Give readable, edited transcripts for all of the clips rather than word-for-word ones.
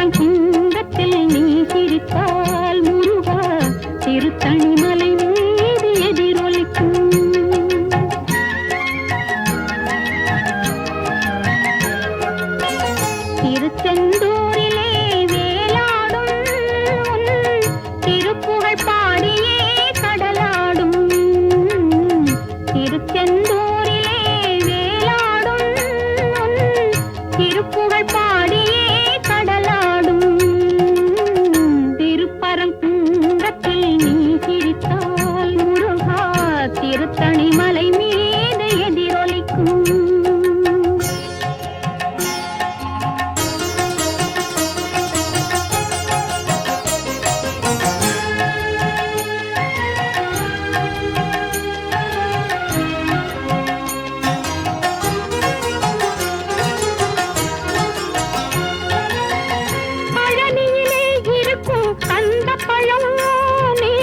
திருப்பரங்குன்றத்தில் நீ சிரித்தால் முருகா திருத்தணிமலை மீது எதிரொலிக்கும். திருச்செந்தூரிலே வேலாடும் உன் திருப்புகழ் பாடியே கடலாடும். திருச்செந்தூரிலே வேலாடும் உன் திருப்புகழ் பாடியே கடலாடும். திருப்பரங்குன்றத்தில் நீ சிரித்தால் முருகா திருத்தணிமலை மீது எதிரொலிக்கும். பழனியிலே இருக்கும் அந்த பழம் நீ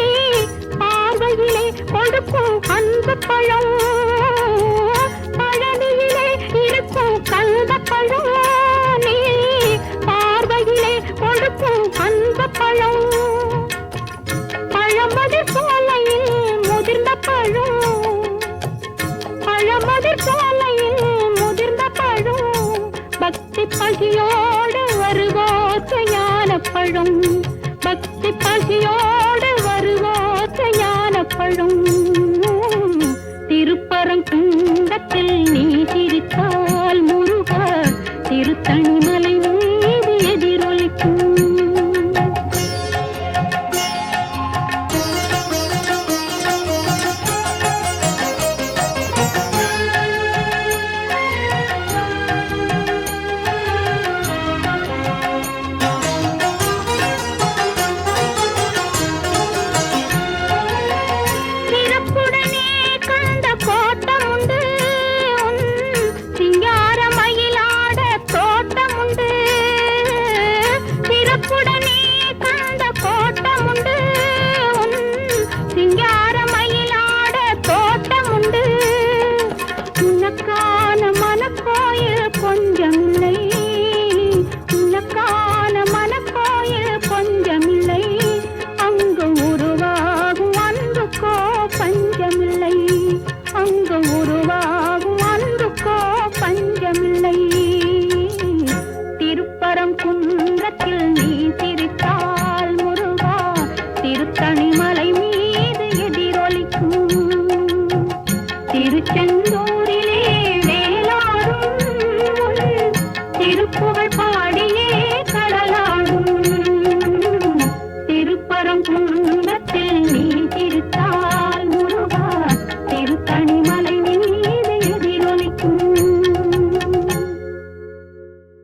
பார்வையிலே கொடுக்கும் அந்த பழம். பழனியிலே இருக்கும் அந்த பழம் நீ பார்வையிலே கொடுக்கும் அந்த பழம். பழமதிர் சோலையில் முதிர்ந்த பழம். பழமதிர் சோலையில் முதிர்ந்த பழம். பக்தி பகியோடு வருவோர்க்கு ஞான பழம்.